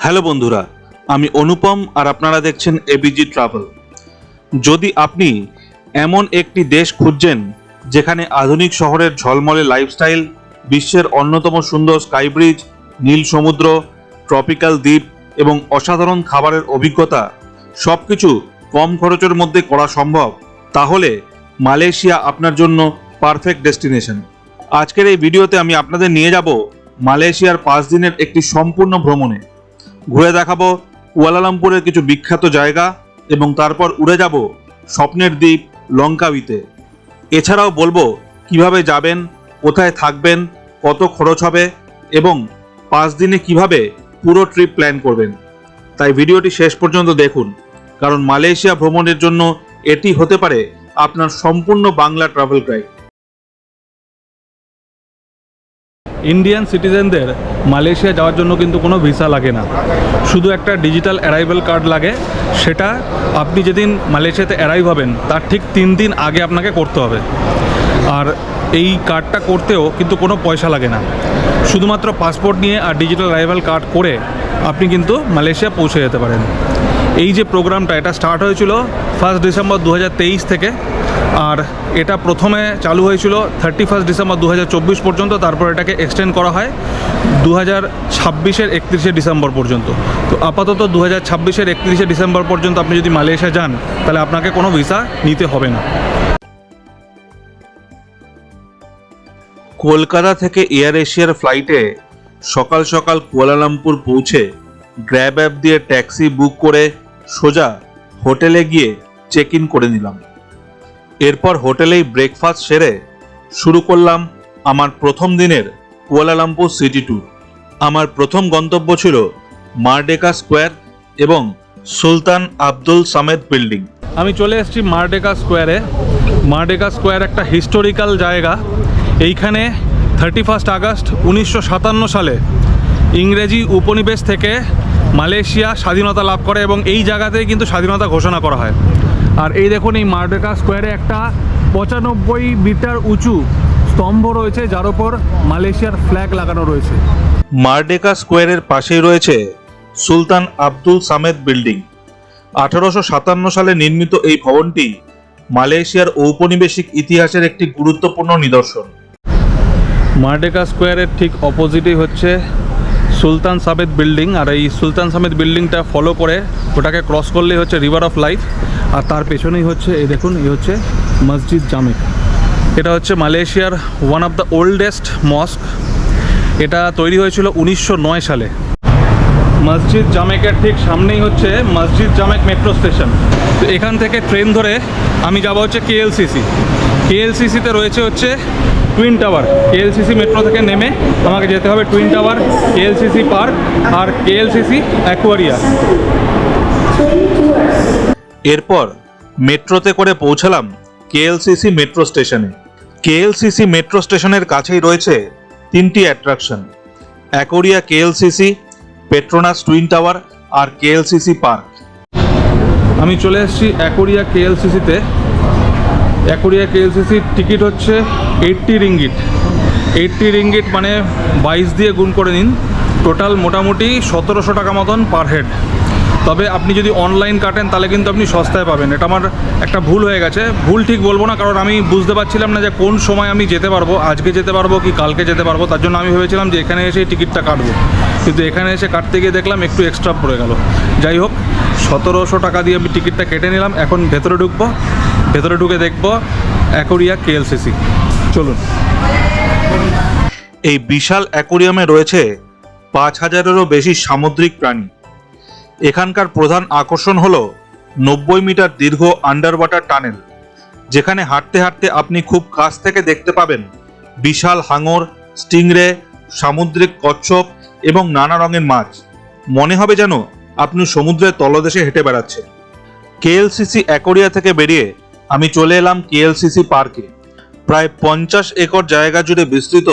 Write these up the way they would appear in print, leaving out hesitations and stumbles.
Hello বন্ধুরা, আমি অনুপম আর আপনারা দেখছেন এবিজি ট্রাভেল। যদি আপনি এমন একটি দেশ খুঁজছেন যেখানে আধুনিক শহরের ঝলমলে লাইফস্টাইল, বিশ্বের অন্যতম সুন্দর স্কাই ব্রিজ, নীল সমুদ্র, ট্রপিক্যাল দ্বীপ এবং অসাধারণ খাবারের অভিজ্ঞতা সবকিছু কম খরচের মধ্যে করা সম্ভব, তাহলে মালয়েশিয়া আপনার জন্য পারফেক্ট ডেস্টিনেশন। আজকের এই ভিডিওতে আমি আপনাদের নিয়ে যাব মালয়েশিয়ার 5 দিনের একটি সম্পূর্ণ ভ্রমণে। ঘুরে দেখাবো কুয়ালালামপুরের কিছু বিখ্যাত জায়গা এবং তারপর উড়ে যাব স্বপ্নের দ্বীপ লঙ্কাউইতে। এছাড়াও বলবো কিভাবে যাবেন, কোথায় থাকবেন, কত খরচ হবে এবং 5 দিনে কিভাবে পুরো ট্রিপ প্ল্যান করবেন। তাই ভিডিওটি শেষ পর্যন্ত দেখুন, কারণ মালয়েশিয়া ভ্রমণের জন্য এটি হতে পারে আপনার সম্পূর্ণ বাংলা ট্রাভেল গাইড। ইন্ডিয়ান সিটিজেনদের মালয়েশিয়া যাওয়ার জন্য কিন্তু কোনো ভিসা লাগে না, শুধু একটা ডিজিটাল অ্যারাইভাল কার্ড লাগে। সেটা আপনি যেদিন মালয়েশিয়াতে অ্যারাইভ হবেন তার ঠিক 3 দিন আগে আপনাকে করতে হবে। আর এই কার্ডটা করতেও কিন্তু কোনো পয়সা লাগে না, শুধুমাত্র পাসপোর্ট নিয়ে আর ডিজিটাল অ্যারাইভাল কার্ড করে আপনি কিন্তু মালয়েশিয়া পৌঁছে যেতে পারেন। এই যে প্রোগ্রামটা, এটা স্টার্ট হয়েছিল 1 ডিসেম্বর 2023 থেকে, আর এটা প্রথমে চালু হয়েছিল 31 ডিসেম্বর 2024 পর্যন্ত। তারপর এটাকে এক্সটেন্ড করা হয় 2026-এর 31 ডিসেম্বর পর্যন্ত। তো আপাতত 2026-এর 31 ডিসেম্বর পর্যন্ত আপনি যদি মালয়েশিয়া যান তাহলে আপনাকে কোনো ভিসা নিতে হবে না। কলকাতা থেকে এয়ার এশিয়ার ফ্লাইটে সকাল সকাল কুয়ালালামপুর পৌঁছে গ্র্যাব অ্যাপ দিয়ে ট্যাক্সি বুক করে সোজা হোটেলে গিয়ে চেক ইন করে নিলাম। এরপর হোটেলেই ব্রেকফাস্ট সেরে শুরু করলাম আমার প্রথম দিনের কুয়ালালামপুর সিটি ট্যুর। আমার প্রথম গন্তব্য ছিল মারডেকা স্কোয়ার এবং সুলতান আব্দুল সামেদ বিল্ডিং। আমি চলে এসেছি মারডেকা স্কোয়ারে। মারডেকা স্কোয়ার একটা হিস্টোরিক্যাল জায়গা। এইখানে 31 আগস্ট 1957 সালে ইংরেজি উপনিবেশ থেকে মালয়েশিয়া স্বাধীনতা লাভ করে এবং এই জায়গাতেই কিন্তু স্বাধীনতা ঘোষণা করা হয়। আর এই দেখুন, এই মারডেকা স্কোয়ারে একটা 95 মিটার উঁচু স্তম্ভ রয়েছে, যার ওপর মালয়েশিয়ার ফ্ল্যাগ লাগানো রয়েছে। মারডেকা স্কোয়ারের পাশেই রয়েছে সুলতান আব্দুল সামেদ বিল্ডিং। 1857 সালে নির্মিত এই ভবনটি মালয়েশিয়ার ঔপনিবেশিক ইতিহাসের একটি গুরুত্বপূর্ণ নিদর্শন। মারডেকা স্কোয়ারের ঠিক অপোজিটেই হচ্ছে সুলতান সামেদ বিল্ডিং, আর এই সুলতান সামেদ বিল্ডিংটা ফলো করে ওটাকে ক্রস করলেই হচ্ছে রিভার অফ লাইফ। আর তার পেছনেই হচ্ছে এই দেখুন, এই হচ্ছে মসজিদ জামেক। এটা হচ্ছে মালয়েশিয়ার ওয়ান অফ দ্য ওল্ডেস্ট মস্ক। এটা তৈরি হয়েছিল 1909 সালে। মসজিদ জামেকের ঠিক সামনেই হচ্ছে মসজিদ জামেক মেট্রো স্টেশন। তো এখান থেকে ট্রেন ধরে আমি যাব হচ্ছে কেএলসিসি। কেএলসিসিতে রয়েছে হচ্ছে টুইন টাওয়ার। কেএলসিসি মেট্রো থেকে নেমে আমাকে যেতে হবে টুইন টাওয়ার, কেএলসিসি পার্ক আর কেএলসিসি অ্যাকোয়ারিয়া। এরপর মেট্রোতে করে পৌঁছালাম কেএলসিসি মেট্রো স্টেশনে। কেএলসিসি মেট্রো স্টেশনের কাছেই রয়েছে 3টি attraction: aquaria KLCC, Petronas twin tower আর কেএলসিসি পার্ক। আমি চলে এসেছি অ্যাকোরিয়া কেএলসিসিতে। অ্যাকোরিয়া কেএলসিসির টিকিট হচ্ছে 80 রিঙ্গিট। 80 রিঙ্গিট মানে 22 দিয়ে গুণ করে নিন, টোটাল মোটামুটি 1700 টাকা মতন পার হেড। তবে আপনি যদি অনলাইন কাটেন তাহলে কিন্তু আপনি সস্তায় পাবেন। এটা আমার একটা ভুল হয়ে গেছে। ভুল ঠিক বলবো না, কারণ আমি বুঝতে পারছিলাম না যে কোন সময় আমি যেতে পারবো, আজকে যেতে পারবো কি কালকে যেতে পারবো। তার জন্য আমি ভেবেছিলাম যে এখানে এসে টিকিটটা কাটবো, কিন্তু এখানে এসে কাটতে গিয়ে দেখলাম একটু এক্সট্রা পড়ে গেল। যাই হোক, 1700 টাকা দিয়ে আমি টিকিটটা কেটে নিলাম। এখন ভেতরে ঢুকবো, ভেতরে ঢুকে দেখবো অ্যাকোরিয়া কেএলসিসি। চলুন। এই বিশাল অ্যাকোরিয়ামে রয়েছে 5000-এরও বেশি সামুদ্রিক প্রাণী। এখানকার প্রধান আকর্ষণ হলো 90 মিটার দীর্ঘ আন্ডার ওয়াটার টানেল, যেখানে হাঁটতে হাঁটতে আপনি খুব কাছ থেকে দেখতে পাবেন বিশাল হাঙর, স্টিংরে, সামুদ্রিক কচ্ছপ এবং নানা রঙের মাছ। মনে হবে যেন আপনি সমুদ্রের তলদেশে হেঁটে বেড়াচ্ছেন। কেএলসিসি অ্যাকোরিয়া থেকে বেরিয়ে আমি চলে এলাম কেএলসিসি পার্কে। প্রায় 50 একর জায়গা জুড়ে বিস্তৃত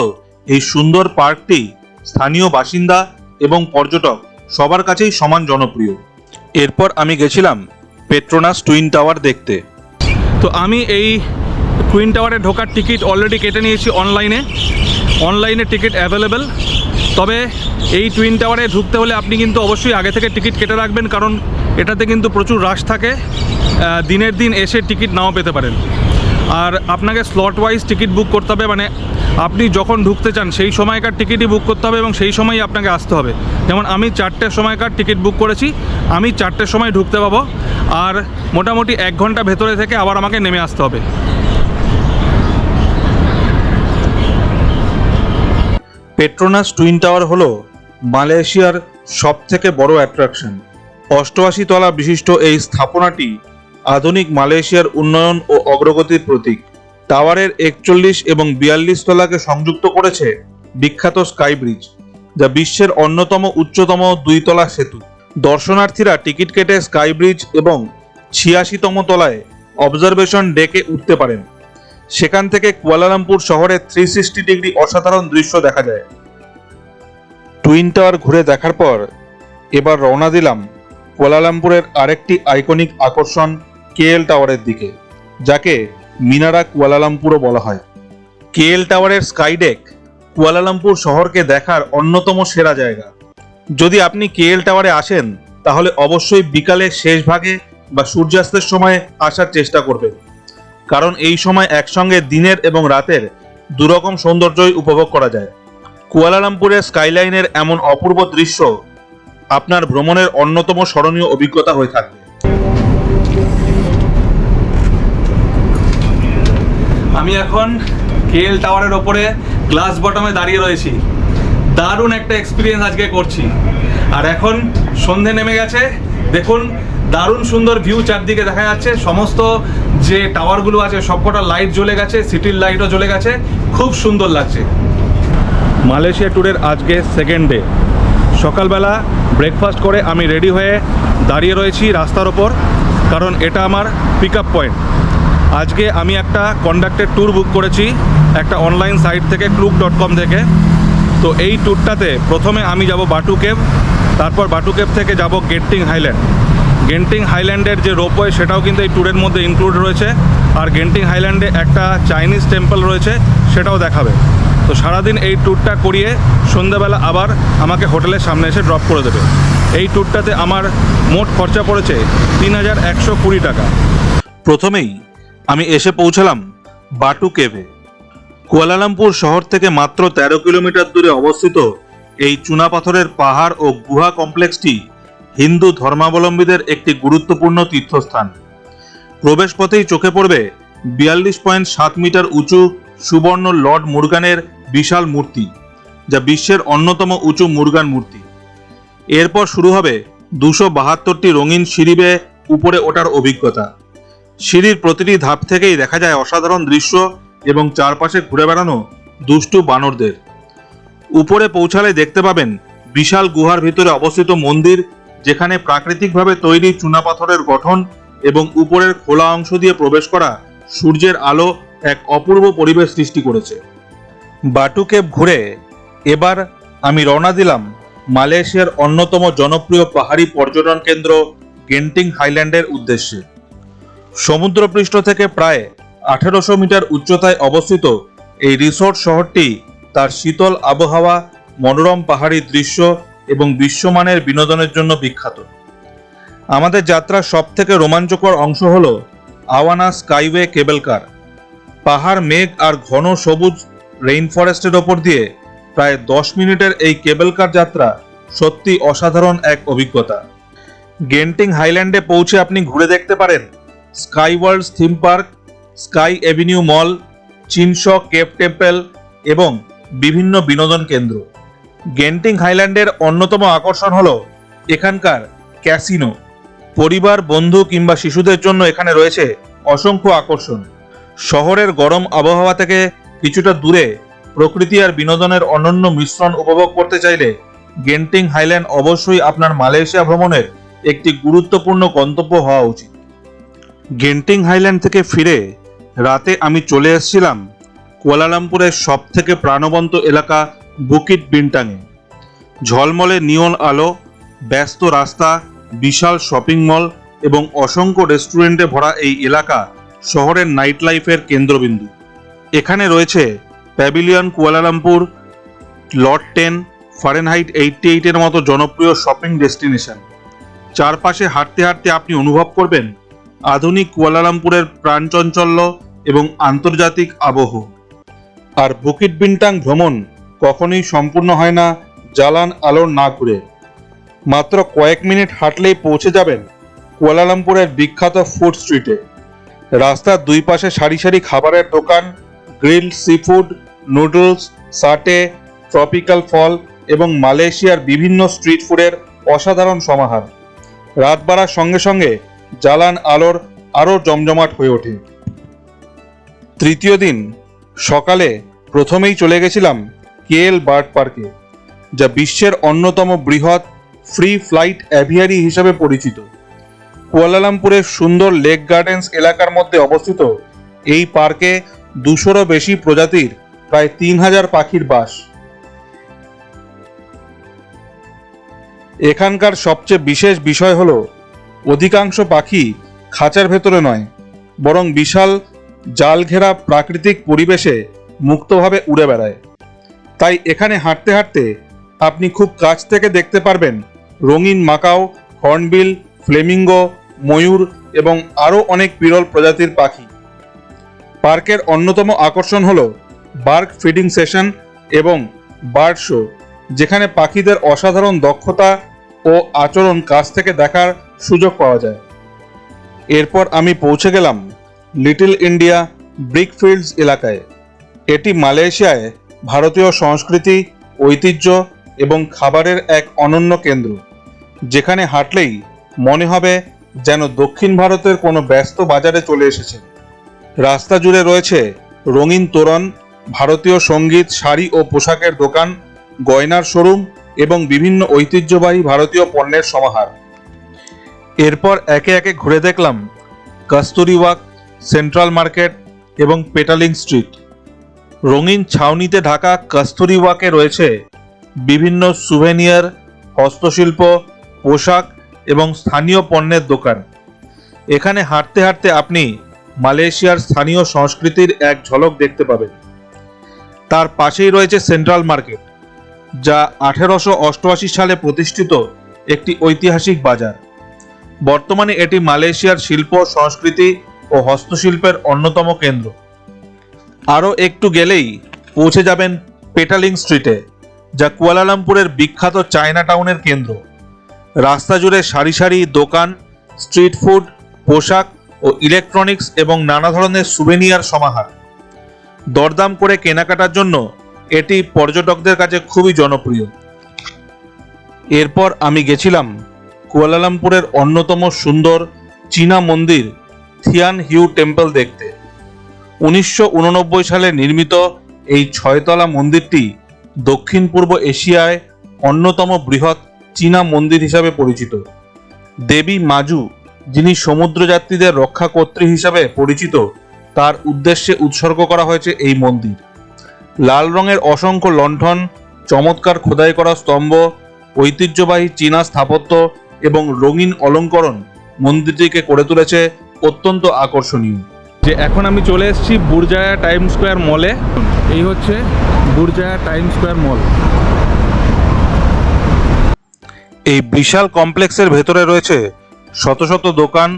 এই সুন্দর পার্কটি স্থানীয় বাসিন্দা এবং পর্যটক সবার কাছেই সমান জনপ্রিয়। এরপর আমি গেছিলাম পেট্রোনাস টুইন টাওয়ার দেখতে। তো আমি এই টুইন টাওয়ারে ঢোকার টিকিট অলরেডি কেটে নিয়েছি অনলাইনে। Ticket available. তবে এই টুইন টাওয়ারে ঢুকতে হলে আপনি কিন্তু অবশ্যই আগে থেকে টিকিট কেটে রাখবেন, কারণ এটাতে কিন্তু প্রচুর রাশ থাকে। দিনের দিন এসে টিকিট নাও পেতে পারেন। আর আপনাকে স্লট ওয়াইজ টিকিট বুক করতে হবে, মানে আপনি যখন ঢুকতে চান সেই সময়কার টিকিটই বুক করতে হবে এবং সেই সময়ই আপনাকে আসতে হবে। যেমন আমি 4টের সময়কার টিকিট বুক করেছি, আমি 4টের সময় ঢুকতে পাবো, আর মোটামুটি 1 ঘন্টা ভেতরে থেকে আবার আমাকে নেমে আসতে হবে। পেট্রোনাস টুইন টাওয়ার হলো মালয়েশিয়ার সবথেকে বড় অ্যাট্রাকশন। 88 তলা বিশিষ্ট এই স্থাপনাটি আধুনিক মালয়েশিয়ার উন্নয়ন ও অগ্রগতির প্রতীক। টাওয়ারের 41 এবং 42 তলাকে সংযুক্ত করেছে বিখ্যাত স্কাই ব্রিজ, যা বিশ্বের অন্যতম উচ্চতম 2 তলা সেতু। দর্শনার্থীরা টিকিট কেটে স্কাই ব্রিজ এবং 86তম তলায় অবজারভেশন ডেকে উঠতে পারেন। সেখান থেকে কুয়ালালামপুর শহরের 360 ডিগ্রি অসাধারণ দৃশ্য দেখা যায়। টুইন টাওয়ার ঘুরে দেখার পর এবার রওনা দিলাম কুয়ালালামপুরের আরেকটি আইকনিক আকর্ষণ কেএল টাওয়ারের দিকে, যাকে মিনারা কুয়ালালামপুরও বলা হয়। কেএল টাওয়ারের স্কাইডেক কুয়ালালামপুর শহরকে দেখার অন্যতম সেরা জায়গা। যদি আপনি কেএল টাওয়ারে আসেন তাহলে অবশ্যই বিকালের শেষ ভাগে বা সূর্যাস্তের সময় আসার চেষ্টা করবেন, কারণ এই সময় একসঙ্গে দিনের এবং রাতের দুরকম সৌন্দর্যই উপভোগ করা যায়। কুয়ালালামপুরের স্কাইলাইনের এমন অপূর্ব দৃশ্য আপনার ভ্রমণের অন্যতম স্মরণীয় অভিজ্ঞতা হয়ে থাকবে। আমি এখন কেএল টাওয়ারের ওপরে গ্লাস বটমে দাঁড়িয়ে রয়েছি। দারুণ একটা এক্সপিরিয়েন্স আজকে করছি। আর এখন সন্ধে নেমে গেছে, দেখুন দারুণ সুন্দর ভিউ চারদিকে দেখা যাচ্ছে। সমস্ত যে টাওয়ারগুলো আছে সবকটা লাইট জ্বলে গেছে, সিটির লাইটও জ্বলে গেছে, খুব সুন্দর লাগছে। মালয়েশিয়া ট্যুরের আজকে সেকেন্ড ডে। সকালবেলা ব্রেকফাস্ট করে আমি রেডি হয়ে দাঁড়িয়ে রয়েছি রাস্তার ওপর, কারণ এটা আমার পিক আপ পয়েন্ট। আজকে আমি একটা কন্ডাক্টেড ট্যুর বুক করেছি একটা অনলাইন সাইট থেকে, klook.com থেকে। তো এই ট্যুরটাতে প্রথমে আমি যাব বাটু কেভ, তারপর বাটু কেভ থেকে যাব গেন্টিং হাইল্যান্ড। গেন্টিং হাইল্যান্ডের যে রোপওয়ে সেটাও কিন্তু এই ট্যুরের মধ্যে ইনক্লুড রয়েছে। আর গেন্টিং হাইল্যান্ডে একটা চাইনিজ টেম্পল রয়েছে, সেটাও দেখাবে। তো সারাদিন এই ট্যুরটা করিয়ে সন্ধ্যাবেলা আবার আমাকে হোটেলের সামনে এসে ড্রপ করে দেবে। এই ট্যুরটাতে আমার মোট খরচা পড়েছে 3120 টাকা। প্রথমেই আমি এসে পৌঁছালাম বাটু কেভে। কুয়ালালামপুর শহর থেকে মাত্র 13 কিলোমিটার দূরে অবস্থিত এই চুনাপাথরের পাহাড় ও গুহা কমপ্লেক্সটি হিন্দু ধর্মাবলম্বীদের একটি গুরুত্বপূর্ণ তীর্থস্থান। প্রবেশপথেই চোখে পড়বে 42.7 মিটার উঁচু সুবর্ণ লর্ড মুরগানের বিশাল মূর্তি, যা বিশ্বের অন্যতম উঁচু মুরগান মূর্তি। এরপর শুরু হবে 272টি রঙিন সিঁড়ি বেয়ে উপরে ওঠার অভিজ্ঞতা। সিঁড়ির প্রতিটি ধাপ থেকেই দেখা যায় অসাধারণ দৃশ্য এবং চারপাশে ঘুরে বেড়ানো দুষ্টু বানরদের। উপরে পৌঁছালে দেখতে পাবেন বিশাল গুহার ভিতরে অবস্থিত মন্দির, যেখানে প্রাকৃতিকভাবে তৈরি চুনাপাথরের গঠন এবং উপরের খোলা অংশ দিয়ে প্রবেশ করা সূর্যের আলো এক অপূর্ব পরিবেশ সৃষ্টি করেছে। বাটু কেভ ঘুরে এবার আমি রওনা দিলাম মালয়েশিয়ার অন্যতম জনপ্রিয় পাহাড়ি পর্যটন কেন্দ্র গেন্টিং হাইল্যান্ডের উদ্দেশ্যে। সমুদ্রপৃষ্ঠ থেকে প্রায় 1800 মিটার উচ্চতায় অবস্থিত এই রিসোর্ট শহরটি তার শীতল আবহাওয়া, মনোরম পাহাড়ি দৃশ্য এবং বিশ্বমানের বিনোদনের জন্য বিখ্যাত। আমাদের যাত্রার সবথেকে রোমাঞ্চকর অংশ হল আওয়ানা স্কাইওয়ে কেবল কার। পাহাড়, মেঘ আর ঘন সবুজ রেইন ফরেস্টের ওপর দিয়ে প্রায় 10 মিনিটের এই কেবল কার যাত্রা সত্যি অসাধারণ এক অভিজ্ঞতা। গেন্টিং হাইল্যান্ডে পৌঁছে আপনি ঘুরে দেখতে পারেন sky worlds theme park, sky avenue mall, চিনশ কেভ টেম্পল এবং বিভিন্ন বিনোদন কেন্দ্র। গেন্টিং হাইল্যান্ডের অন্যতম আকর্ষণ হল এখানকার ক্যাসিনো। পরিবার, বন্ধু কিংবা শিশুদের জন্য এখানে রয়েছে অসংখ্য আকর্ষণ। শহরের গরম আবহাওয়া থেকে কিছুটা দূরে প্রকৃতি আর বিনোদনের অনন্য মিশ্রণ উপভোগ করতে চাইলে গেন্টিং হাইল্যান্ড অবশ্যই আপনার মালয়েশিয়া ভ্রমণের একটি গুরুত্বপূর্ণ গন্তব্য হওয়া উচিত। গেন্টিং হাইল্যান্ড থেকে ফিরে রাতে আমি চলে এসেছিলাম কুয়ালালামপুরের সবথেকে প্রাণবন্ত এলাকা বুকিট বিন্টাংয়ে। ঝলমলে নিয়ন আলো, ব্যস্ত রাস্তা, বিশাল শপিং মল এবং অসংখ্য রেস্টুরেন্টে ভরা এই এলাকা শহরের নাইট লাইফের কেন্দ্রবিন্দু। এখানে রয়েছে প্যাভিলিয়ন কুয়ালালামপুর, লট 10, ফারেনহাইট 88-এর মতো জনপ্রিয় শপিং ডেস্টিনেশন। চারপাশে হাঁটতে হাঁটতে আপনি অনুভব করবেন আধুনিক কুয়ালালামপুরের প্রাণচঞ্চল্য এবং আন্তর্জাতিক আবহ। আর বুকিট বিন্টাং ভ্রমণ কখনোই সম্পূর্ণ হয় না জালান আলোর না ঘুরে। মাত্র কয়েক মিনিট হাঁটলেই পৌঁছে যাবেন কুয়ালালামপুরের বিখ্যাত ফুড স্ট্রিটে। রাস্তার দুই পাশে সারি সারি খাবারের দোকান, grilled sea food, noodles, সাটে, tropical ফল এবং মালয়েশিয়ার বিভিন্ন স্ট্রিট ফুডের অসাধারণ সমাহার। রাত বাড়ার সঙ্গে সঙ্গে জালান আলোর আরও জমজমাট হয়ে ওঠে। তৃতীয় দিন সকালে প্রথমেই চলে গেছিলাম কেএল বার্ড পার্কে, যা বিশ্বের অন্যতম বৃহৎ ফ্রি ফ্লাইট অ্যাভিয়ারি হিসেবে পরিচিত। কুয়ালালামপুরের সুন্দর লেক গার্ডেন্স এলাকার মধ্যে অবস্থিত এই পার্কে 200-রও বেশি প্রজাতির প্রায় 3000 পাখির বাস। এখানকার সবচেয়ে বিশেষ বিষয় হলো অধিকাংশ পাখি খাঁচার ভেতরে নয়, বরং বিশাল জাল ঘেরা প্রাকৃতিক পরিবেশে মুক্তভাবে উড়ে বেড়ায়। তাই এখানে হাঁটতে হাঁটতে আপনি খুব কাছ থেকে দেখতে পারবেন রঙিন মাকাও, হর্নবিল, ফ্লেমিঙ্গো, ময়ূর এবং আরও অনেক বিরল প্রজাতির পাখি। পার্কের অন্যতম আকর্ষণ হল বার্ড ফিডিং সেশন এবং বার্ড শো, যেখানে পাখিদের অসাধারণ দক্ষতা ও আচরণ কাছ থেকে দেখার সুযোগ পাওয়া যায়। এরপর আমি পৌঁছে গেলাম লিটল ইন্ডিয়া ব্রিকফিল্ডস এলাকায়। এটি মালয়েশিয়ায় ভারতীয় সংস্কৃতি, ঐতিহ্য এবং খাবারের এক অনন্য কেন্দ্র, যেখানে হাঁটলেই মনে হবে যেন দক্ষিণ ভারতের কোনো ব্যস্ত বাজারে চলে এসেছে। রাস্তা জুড়ে রয়েছে রঙিন তোরণ, ভারতীয় সঙ্গীত, শাড়ি ও পোশাকের দোকান, গয়নার শোরুম এবং বিভিন্ন ঐতিহ্যবাহী ভারতীয় পণ্যের সমাহার। এরপর একে একে ঘুরে দেখলাম কস্তুরি ওয়াক, সেন্ট্রাল মার্কেট এবং পেটালিং স্ট্রিট। রঙিন ছাউনিতে ঢাকা কস্তুরি ওয়াকে রয়েছে বিভিন্ন সুভেনিয়ার, হস্তশিল্প, পোশাক এবং স্থানীয় পণ্যের দোকান। এখানে হাঁটতে হাঁটতে আপনি মালয়েশিয়ার স্থানীয় সংস্কৃতির এক ঝলক দেখতে পাবেন। তার পাশেই রয়েছে সেন্ট্রাল মার্কেট, যা 1888 সালে প্রতিষ্ঠিত একটি ঐতিহাসিক বাজার। বর্তমানে এটি মালয়েশিয়ার শিল্প, সংস্কৃতি ও হস্তশিল্পের অন্যতম কেন্দ্র। আরও একটু গেলেই পৌঁছে যাবেন পেটালিং স্ট্রিটে, যা কুয়ালালামপুরের বিখ্যাত চায়না টাউনের কেন্দ্র। রাস্তা জুড়ে সারি সারি দোকান, স্ট্রিট ফুড, পোশাক ও ইলেকট্রনিক্স এবং নানা ধরনের সুভেনিয়ার সমাহার। দরদাম করে কেনাকাটার জন্য এটি পর্যটকদের কাছে খুবই জনপ্রিয়। এরপর আমি গেছিলাম কুয়ালালামপুরের অন্যতম সুন্দর চীনা মন্দির থিয়ান হিউ টেম্পল দেখতে। 1989 সালে নির্মিত এই 6তলা মন্দিরটি দক্ষিণ পূর্ব এশিয়ায় অন্যতম বৃহৎ চীনা মন্দির হিসাবে পরিচিত। দেবী মাজু, যিনি সমুদ্রযাত্রীদের রক্ষাকর্ত্রী হিসাবে পরিচিত, তার উদ্দেশ্যে উৎসর্গ করা হয়েছে এই মন্দির। লাল রঙের অসংখ্য লণ্ঠন, চমৎকার খোদাই করা স্তম্ভ, ঐতিহ্যবাহী চীনা স্থাপত্য এবং রঙিন অলঙ্করণ মন্দিরটিকে করে তুলেছে অত্যন্ত আকর্ষণীয়। যে এখন আমি চলে এসেছি বুরজায়া টাইম স্কোয়ার মলে। এই হচ্ছে বুরজায়া টাইম স্কোয়ার মল। এই বিশাল কমপ্লেক্সের ভেতরে রয়েছে শত শত দোকান,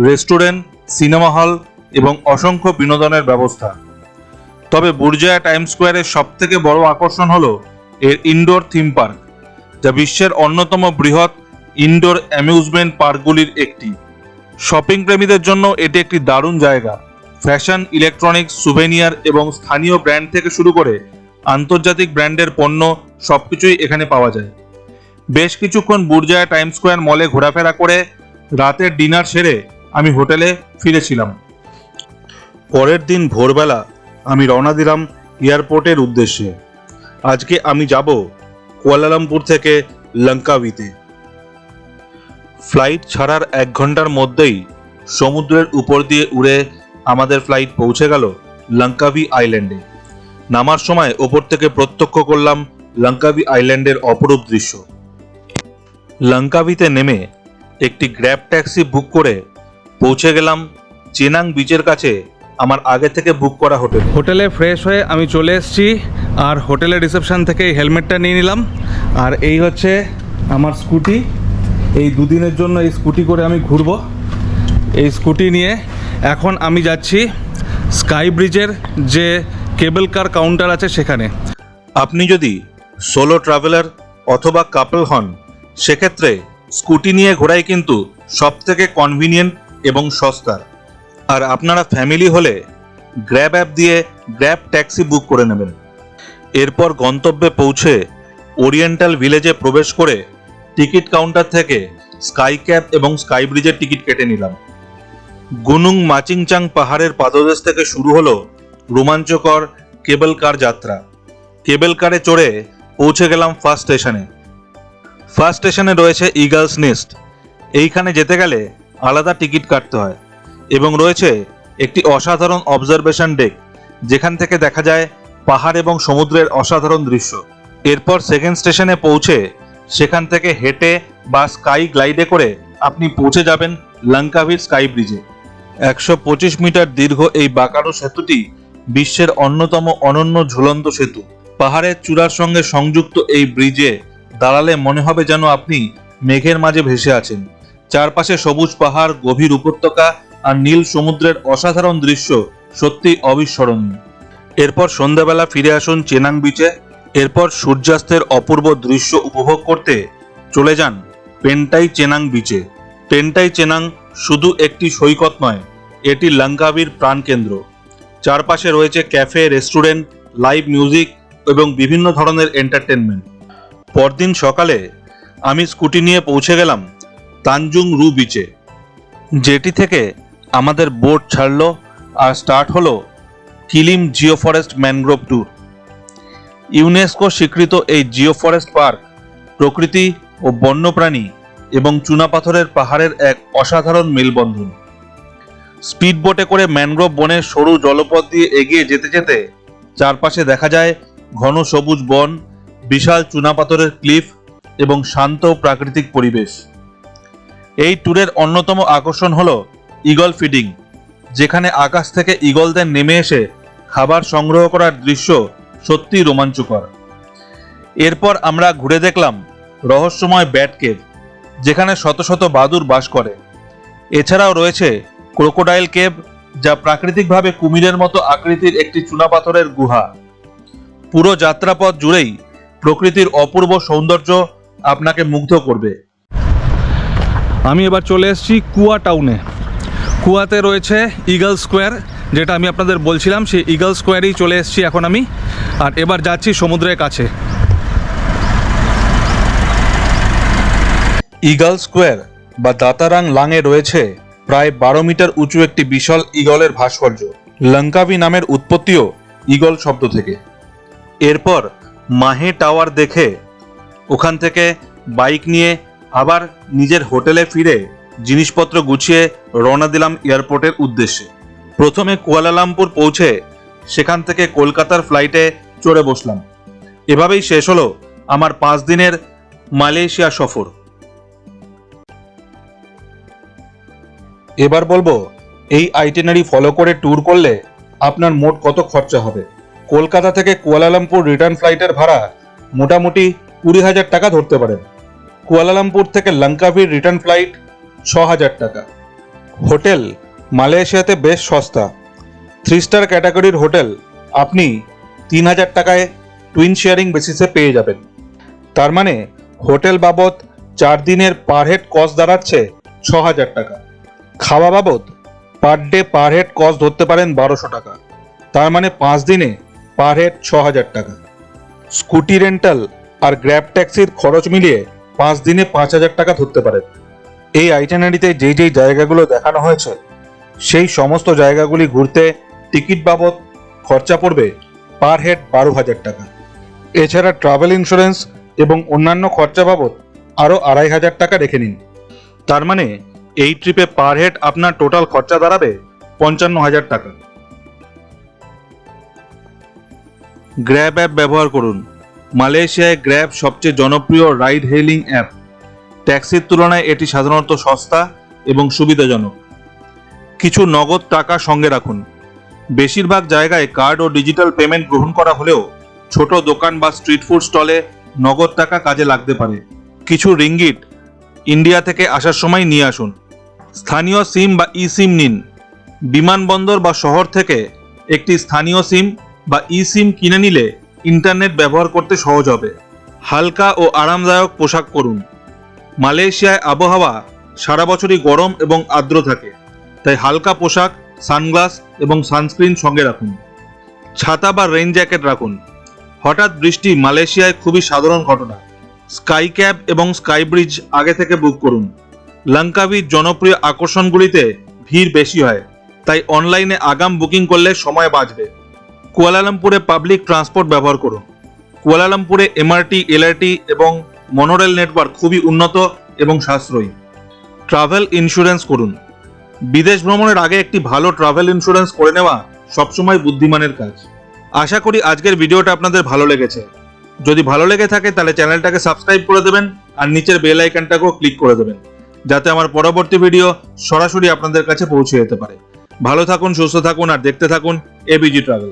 রেস্টুরেন্ট, সিনেমা হল এবং অসংখ্য বিনোদনের ব্যবস্থা। তবে বুরজায়া টাইম স্কোয়ারের সবথেকে বড় আকর্ষণ হলো এর ইনডোর থিম পার্ক, যা বিশ্বের অন্যতম বৃহৎ ইনডোর অ্যামিউজমেন্ট পার্কগুলির একটি। শপিং প্রেমীদের জন্য এটি একটি দারুণ জায়গা। ফ্যাশন, ইলেকট্রনিক্স, সুভেনিয়ার এবং স্থানীয় ব্র্যান্ড থেকে শুরু করে আন্তর্জাতিক ব্র্যান্ডের পণ্য সবকিছুই এখানে পাওয়া যায়। বেশ কিছুক্ষণ বুরজায়া টাইম স্কোয়ার মলে ঘোরাফেরা করে রাতের ডিনার সেরে আমি হোটেলে ফিরেছিলাম। পরের দিন ভোরবেলা আমি রওনা দিলাম এয়ারপোর্টের উদ্দেশ্যে। আজকে আমি যাব কুয়ালালামপুর থেকে লঙ্কাভিতে। ফ্লাইট ছাড়ার 1 ঘন্টার মধ্যেই সমুদ্রের উপর দিয়ে উড়ে আমাদের ফ্লাইট পৌঁছে গেল লঙ্কাভি আইল্যান্ডে। নামার সময় ওপর থেকে প্রত্যক্ষ করলাম লঙ্কাভি আইল্যান্ডের অপরূপ দৃশ্য। লঙ্কাভিতে নেমে একটি গ্র্যাব ট্যাক্সি বুক করে পৌঁছে গেলাম চেনাং বিচের কাছে আমার আগে থেকে বুক করা হোটেলে। হোটেলে ফ্রেশ হয়ে আমি চলে এসেছি আর হোটেলের রিসেপশন থেকে হেলমেটটা নিয়ে নিলাম আর এই হচ্ছে আমার স্কুটি। এই দুদিনের জন্য এই স্কুটি করে আমি ঘুরবো। এই স্কুটি নিয়ে এখন আমি যাচ্ছি স্কাই ব্রিজের যে কেবল কার কাউন্টার আছে সেখানে। আপনি যদি সোলো ট্রাভেলার অথবা কাপল হন, সেক্ষেত্রে স্কুটি নিয়ে ঘোরাই কিন্তু সবথেকে কনভিনিয়েন্ট এবং সস্তা। আর আপনারা ফ্যামিলি হলে গ্র্যাব অ্যাপ দিয়ে গ্র্যাব ট্যাক্সি বুক করে নেবেন। এরপর গন্তব্যে পৌঁছে ওরিয়েন্টাল ভিলেজে প্রবেশ করে টিকিট কাউন্টার থেকে স্কাই ক্যাব এবং স্কাই ব্রিজের টিকিট কেটে নিলাম। গুনুং মাচিংচাং পাহাড়ের পাদদেশ থেকে শুরু হলো রোমাঞ্চকর কেবল কার যাত্রা। কেবল কারে চড়ে পৌঁছে গেলাম ফার্স্ট স্টেশনে। ফার্স্ট স্টেশনে রয়েছে ইগলস নেস্ট। এইখানে যেতে গেলে আলাদা টিকিট কাটতে হয় এবং রয়েছে একটি অসাধারণ অবজারভেশন ডেক, যেখান থেকে দেখা যায় পাহাড় এবং সমুদ্রের অসাধারণ দৃশ্য। এরপর সেকেন্ড স্টেশনে পৌঁছে সেখান থেকে হেঁটে বা স্কাই গ্লাইডে করে আপনি পৌঁছে যাবেন লঙ্কাভির স্কাই ব্রিজে। 125 মিটার দীর্ঘ এই বাঁকানো সেতুটি বিশ্বের অন্যতম অনন্য ঝুলন্ত সেতু। পাহাড়ের চূড়ার সঙ্গে সংযুক্ত এই ব্রিজে দাঁড়ালে মনে হবে যেন আপনি মেঘের মাঝে ভেসে আছেন। চারপাশে সবুজ পাহাড়, গভীর উপত্যকা আর নীল সমুদ্রের অসাধারণ দৃশ্য সত্যি অবিস্মরণীয়। এরপর সন্ধ্যাবেলা ফিরে আসুন চেনাং বিচে। এরপর সূর্যাস্তের অপূর্ব দৃশ্য উপভোগ করতে চলে যান পেন্টাই চেনাং বিচে। পেন্টাই চেনাং শুধু একটি সৈকত নয়, এটি লঙ্কাভির প্রাণকেন্দ্র। চারপাশে রয়েছে ক্যাফে, রেস্টুরেন্ট, লাইভ মিউজিক এবং বিভিন্ন ধরনের এন্টারটেনমেন্ট। পরদিন সকালে আমি স্কুটি নিয়ে পৌঁছে গেলাম তানজুং রু বিচে, যেটি থেকে আমাদের বোট ছাড়লো আর স্টার্ট হলো কিলিম Jio forest mangrove tour. UNESCO স্বীকৃত এই জিও ফরেস্ট পার্ক প্রকৃতি ও বন্যপ্রাণী এবং চুনাপাথরের পাহাড়ের এক অসাধারণ মেলবন্ধন। স্পিড বোটে করে ম্যানগ্রোভ বনের সরু জলপথ দিয়ে এগিয়ে যেতে যেতে চারপাশে দেখা যায় ঘন সবুজ বন, বিশাল চুনাপাথরের ক্লিফ এবং শান্ত প্রাকৃতিক পরিবেশ। এই ট্যুরের অন্যতম আকর্ষণ হলো ঈগল ফিডিং, যেখানে আকাশ থেকে ঈগলদের নেমে এসে খাবার সংগ্রহ করার দৃশ্য সত্যি রোমাঞ্চকর। এরপর আমরা ঘুরে দেখলাম রহস্যময় ব্যাট কেভ, যেখানে শত শত বাদুড় বাস করে। এছাড়াও রয়েছে ক্রোকোডাইল কেভ, যা প্রাকৃতিকভাবে কুমিরের মতো আকৃতির একটি চুনাপাথরের গুহা। পুরো যাত্রাপথ জুড়েই প্রকৃতির অপূর্ব সৌন্দর্য আপনাকে মুগ্ধ করবে। আমি এবার চলে এসেছি কুয়া টাউনে। কুয়াতে রয়েছে ইগল স্কোয়ার, যেটা আমি আপনাদের বলছিলাম, সেই ইগল স্কোয়ারেই চলে এসেছি এখন আমি। আর এবার যাচ্ছি সমুদ্রের কাছে। ঈগল স্কোয়ার বা দাতারাং লাংয়ে রয়েছে প্রায় 12 মিটার উঁচু একটি বিশাল ঈগলের ভাস্কর্য। লঙ্কাভি নামের উৎপত্তিও ঈগল শব্দ থেকে। এরপর মাহে টাওয়ার দেখে ওখান থেকে বাইক নিয়ে আবার নিজের হোটেলে ফিরে জিনিসপত্র গুছিয়ে রওনা দিলাম এয়ারপোর্টের উদ্দেশ্যে। প্রথমে কুয়ালালামপুর পৌঁছে সেখান থেকে কলকাতার ফ্লাইটে চড়ে বসলাম। এভাবেই শেষ হলো আমার 5 দিনের মালয়েশিয়া সফর। এবার বলবো এই আইটিনারি ফলো করে ট্যুর করলে আপনার মোট কত খরচা হবে। কলকাতা থেকে কুয়ালালামপুর রিটার্ন ফ্লাইটের ভাড়া মোটামুটি 20,000 টাকা ধরতে পারেন। কুয়ালালামপুর থেকে লঙ্কাভির রিটার্ন ফ্লাইট 6,000 টাকা। হোটেল মালয়েশিয়াতে বেশ সস্তা। 3 স্টার ক্যাটাগরির হোটেল আপনি 3,000 টাকায় টুইন শেয়ারিং বেসিসে পেয়ে যাবেন। তার মানে হোটেল বাবদ 4 দিনের পার হেড কস্ট দাঁড়াচ্ছে 6,000 টাকা। খাওয়া বাবদ per day per head cost ধরতে পারেন 1200 টাকা। তার মানে 5 দিনে পার হেড 6,000 টাকা। স্কুটি রেন্টাল আর গ্র্যাব ট্যাক্সির খরচ মিলিয়ে 5 দিনে 5,000 টাকা ধরতে পারেন। এই আইটিনারিতে যেই জায়গাগুলো দেখানো হয়েছে সেই সমস্ত জায়গাগুলি ঘুরতে টিকিট বাবদ খরচা পড়বে পার হেড 12,000 টাকা। এছাড়া ট্রাভেল ইন্স্যুরেন্স এবং অন্যান্য খরচা বাবদ আরও 2,500 টাকা রেখে নিন। তার মানে এই ট্রিপে পার হেড আপনার টোটাল খরচা দাঁড়াবে 55,000 টাকা। গ্র্যাব অ্যাপ ব্যবহার করুন। মালয়েশিয়ায় গ্র্যাব সবচেয়ে জনপ্রিয় রাইড হেইলিং অ্যাপ। ট্যাক্সির তুলনায় এটি সাধারণত সস্তা এবং সুবিধাজনক। কিছু নগদ টাকা সঙ্গে রাখুন। বেশিরভাগ জায়গায় কার্ড ও ডিজিটাল পেমেন্ট গ্রহণ করা হলেও ছোট দোকান বা স্ট্রিট ফুড স্টলে নগদ টাকা কাজে লাগতে পারে। কিছু রিঙ্গিট ইন্ডিয়া থেকে আসার সময় নিয়ে আসুন। স্থানীয় সিম বা ই সিম নিন। বিমানবন্দর বা শহর থেকে একটি স্থানীয় সিম বা ই সিম কিনে নিলে ইন্টারনেট ব্যবহার করতে সহজ হবে। হালকা ও আরামদায়ক পোশাক পরুন। মালয়েশিয়ায় আবহাওয়া সারা বছরই গরম এবং আর্দ্র থাকে, তাই হালকা পোশাক, সানগ্লাস এবং সানস্ক্রিন সঙ্গে রাখুন। ছাতা বা রেইন জ্যাকেট রাখুন। হঠাৎ বৃষ্টি মালয়েশিয়ায় খুবই সাধারণ ঘটনা। স্কাই ক্যাব এবং স্কাই ব্রিজ আগে থেকে বুক করুন। লঙ্কাভির জনপ্রিয় আকর্ষণগুলিতে ভিড় বেশি হয়, তাই অনলাইনে আগাম বুকিং করলে সময় বাঁচবে। কুয়ালালামপুরে পাবলিক ট্রান্সপোর্ট ব্যবহার করুন। কুয়ালালামপুরে এমআরটি, এলআরটি এবং মনোরেল নেটওয়ার্ক খুবই উন্নত এবং সাশ্রয়ী। ট্রাভেল ইন্স্যুরেন্স করুন। বিদেশ ভ্রমণের আগে একটি ভালো ট্রাভেল ইন্স্যুরেন্স করে নেওয়া সবসময় বুদ্ধিমানের কাজ। আশা করি আজকের ভিডিওটা আপনাদের ভালো লেগেছে। যদি ভালো লেগে থাকে তাহলে চ্যানেলটাকে সাবস্ক্রাইব করে দেবেন আর নিচের বেল আইকনটাকেও ক্লিক করে দেবেন, যাতে আমার পরবর্তী ভিডিও সরাসরি আপনাদের কাছে পৌঁছে যেতে পারে। ভালো থাকুন, সুস্থ থাকুন আর দেখতে থাকুন এবিজি ট্রাভেল।